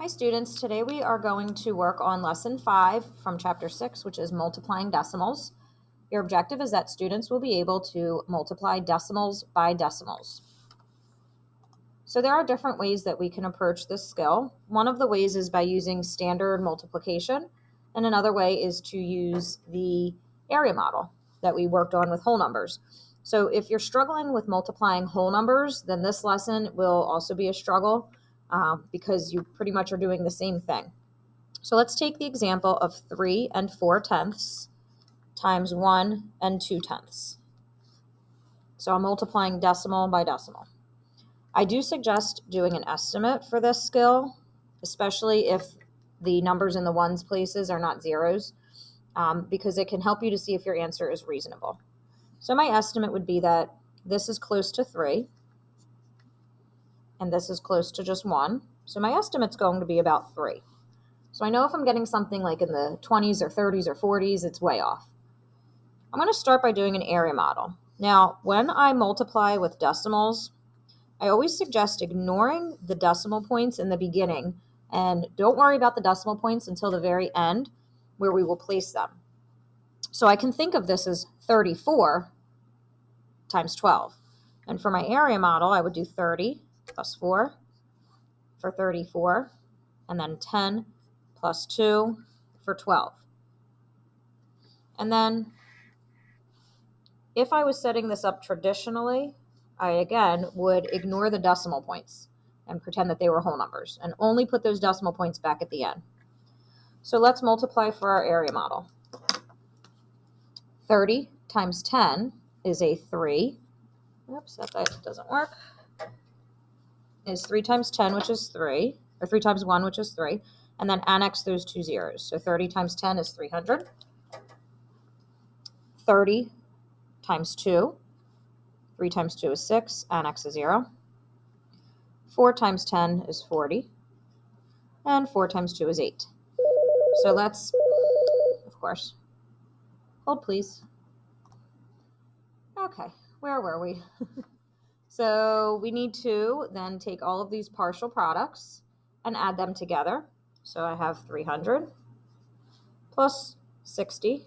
Hi students, today we are going to work on lesson 5 from chapter 6, which is multiplying decimals. Your objective is that students will be able to multiply decimals by decimals. So there are different ways that we can approach this skill. One of the ways is by using standard multiplication, and another way is to use the area model that we worked on with whole numbers. So if you're struggling with multiplying whole numbers, then this lesson will also be a struggle because you pretty much are doing the same thing. So let's take the example of 3 and 4/10 times 1 and 2/10. So I'm multiplying decimal by decimal. I do suggest doing an estimate for this skill, especially if the numbers in the ones places are not zeros, because it can help you to see if your answer is reasonable. So my estimate would be that this is close to 3, and this is close to just 1. So my estimate's going to be about 3. So I know if I'm getting something like in the 20s or 30s or 40s, it's way off. I'm going to start by doing an area model. Now, when I multiply with decimals, I always suggest ignoring the decimal points in the beginning, and don't worry about the decimal points until the very end where we will place them. So I can think of this as 34 times 12. And for my area model, I would do 30 plus 4 for 34, and then 10 plus 2 for 12. And then if I was setting this up traditionally, I again would ignore the decimal points and pretend that they were whole numbers and only put those decimal points back at the end. So let's multiply for our area model. 30 times 10 is a 3. Oops, that doesn't work. Is 3 times 10, which is 3, or 3 times 1, which is 3, and then annex those two zeros. So 30 times 10 is 300. 30 times 2, 3 times 2 is 6, annex a 0. 4 times 10 is 40, and 4 times 2 is 8. So let's, of course, hold please. Okay, where were we? So we need to then take all of these partial products and add them together. So I have 300 plus 60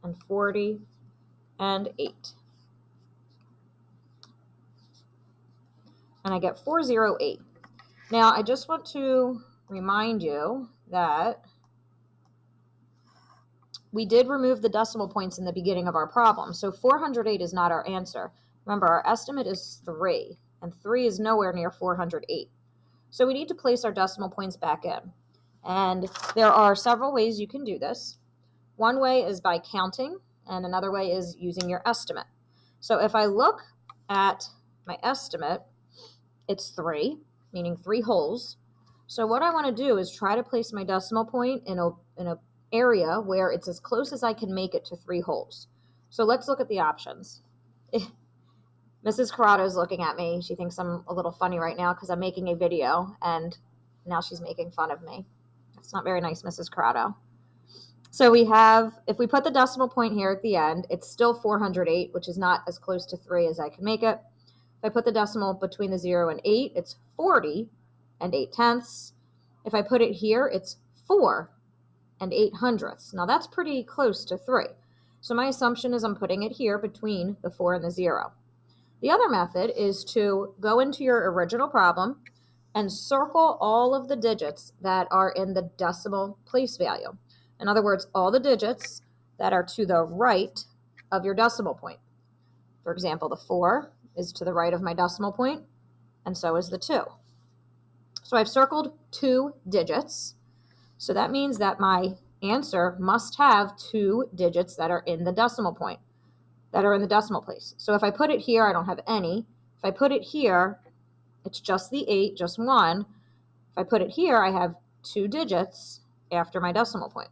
and 40 and 8. And I get 408. Now I just want to remind you that we did remove the decimal points in the beginning of our problem. So 408 is not our answer. Remember, our estimate is 3, and 3 is nowhere near 408. So we need to place our decimal points back in. And there are several ways you can do this. One way is by counting, and another way is using your estimate. So if I look at my estimate, it's 3, meaning 3 wholes. So what I want to do is try to place my decimal point in a area where it's as close as I can make it to 3 wholes. So let's look at the options. Mrs. Corrado is looking at me. She thinks I'm a little funny right now because I'm making a video, and now she's making fun of me. That's not very nice, Mrs. Corrado. So we have, if we put the decimal point here at the end, it's still 408, which is not as close to 3 as I can make it. If I put the decimal between the 0 and 8, it's 40 and 8/10. If I put it here, it's 4 and 8/100. Now that's pretty close to 3. So my assumption is I'm putting it here between the 4 and the 0. The other method is to go into your original problem and circle all of the digits that are in the decimal place value. In other words, all the digits that are to the right of your decimal point. For example, the 4 is to the right of my decimal point, and so is the 2. So I've circled 2 digits. So that means that my answer must have 2 digits that are in the decimal point, that are in the decimal place. So if I put it here, I don't have any. If I put it here, it's just the 8, just 1. If I put it here, I have 2 digits after my decimal point.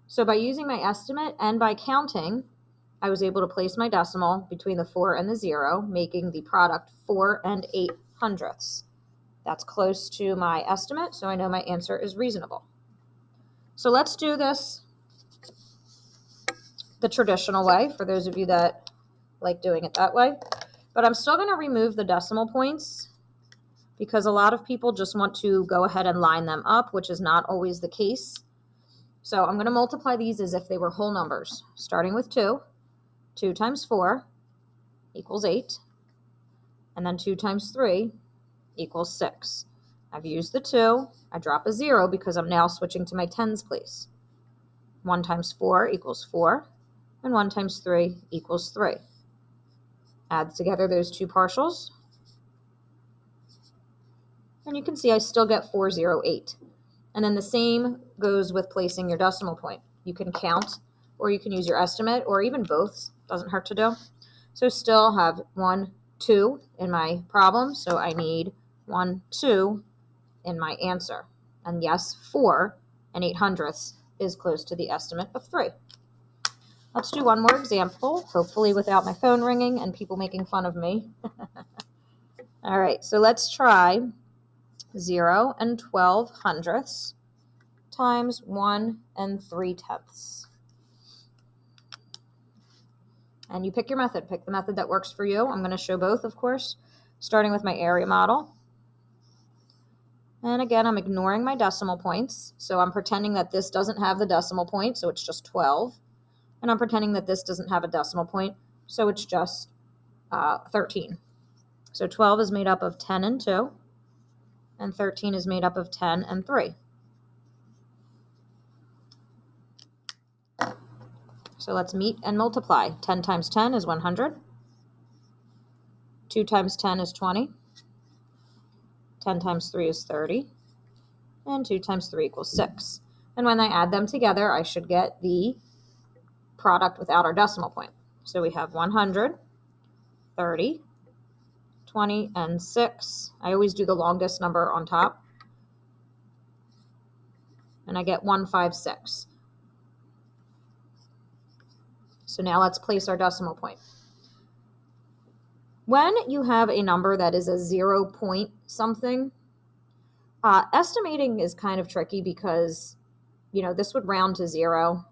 So by using my estimate and by counting, I was able to place my decimal between the 4 and the 0, making the product 4 and 8/100. That's close to my estimate, so I know my answer is reasonable. So let's do this the traditional way, for those of you that like doing it that way. But I'm still going to remove the decimal points because a lot of people just want to go ahead and line them up, which is not always the case. So I'm going to multiply these as if they were whole numbers, starting with 2. 2 times 4 equals 8. And then 2 times 3 equals 6. I've used the 2. I drop a 0 because I'm now switching to my tens place. 1 times 4 equals 4. And 1 times 3 equals 3. Add together those two partials. And you can see I still get 408. And then the same goes with placing your decimal point. You can count, or you can use your estimate, or even both. Doesn't hurt to do. So still have 1, 2 in my problem. So I need 1, 2 in my answer. And yes, 4 and 8/100 is close to the estimate of 3. Let's do one more example, hopefully without my phone ringing and people making fun of me. All right, so let's try 0 and 12/100 times 1 and 3/10. And you pick your method. Pick the method that works for you. I'm going to show both, of course, starting with my area model. And again, I'm ignoring my decimal points. So I'm pretending that this doesn't have the decimal point, so it's just 12. And I'm pretending that this doesn't have a decimal point, so it's just 13. So 12 is made up of 10 and 2, and 13 is made up of 10 and 3. So let's meet and multiply. 10 times 10 is 100. 2 times 10 is 20. 10 times 3 is 30. And 2 times 3 equals 6. And when I add them together, I should get the product without our decimal point. So we have 100, 30, 20, and 6. I always do the longest number on top. And I get 156. So now let's place our decimal point. When you have a number that is a 0 point something, estimating is kind of tricky because, this would round to 0,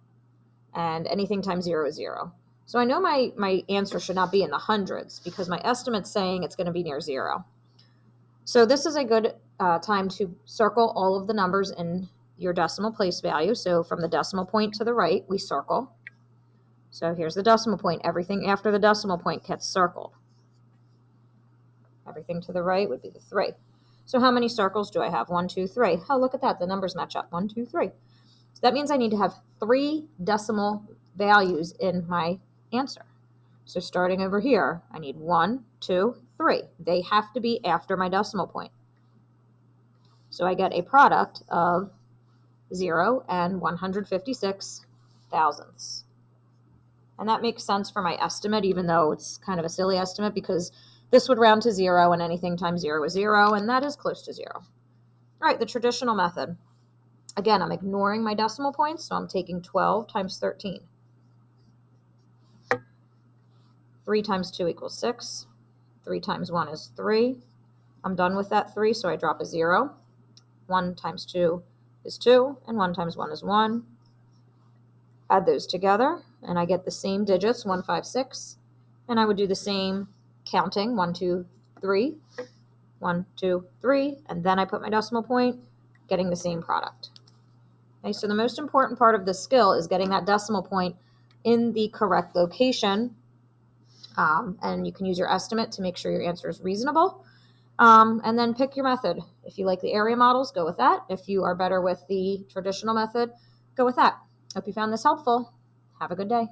and anything times 0 is 0. So I know my answer should not be in the hundreds because my estimate's saying it's going to be near 0. So this is a good time to circle all of the numbers in your decimal place value. So from the decimal point to the right, we circle. So here's the decimal point. Everything after the decimal point gets circled. Everything to the right would be the 3. So how many circles do I have? 1, 2, 3. Oh, look at that. The numbers match up. 1, 2, 3. So that means I need to have 3 decimal values in my answer. So starting over here, I need 1, 2, 3. They have to be after my decimal point. So I get a product of 0 and 156 thousandths. And that makes sense for my estimate, even though it's kind of a silly estimate because this would round to 0 and anything times 0 is 0, and that is close to 0. All right, the traditional method. Again, I'm ignoring my decimal points, so I'm taking 12 times 13. 3 times 2 equals 6. 3 times 1 is 3. I'm done with that 3, so I drop a 0. 1 times 2 is 2, and 1 times 1 is 1. Add those together, and I get the same digits, 156. And I would do the same counting, 1, 2, 3, 1, 2, 3, and then I put my decimal point, getting the same product. Okay, so the most important part of this skill is getting that decimal point in the correct location, and you can use your estimate to make sure your answer is reasonable, and then pick your method. If you like the area models, go with that. If you are better with the traditional method, go with that. Hope you found this helpful. Have a good day.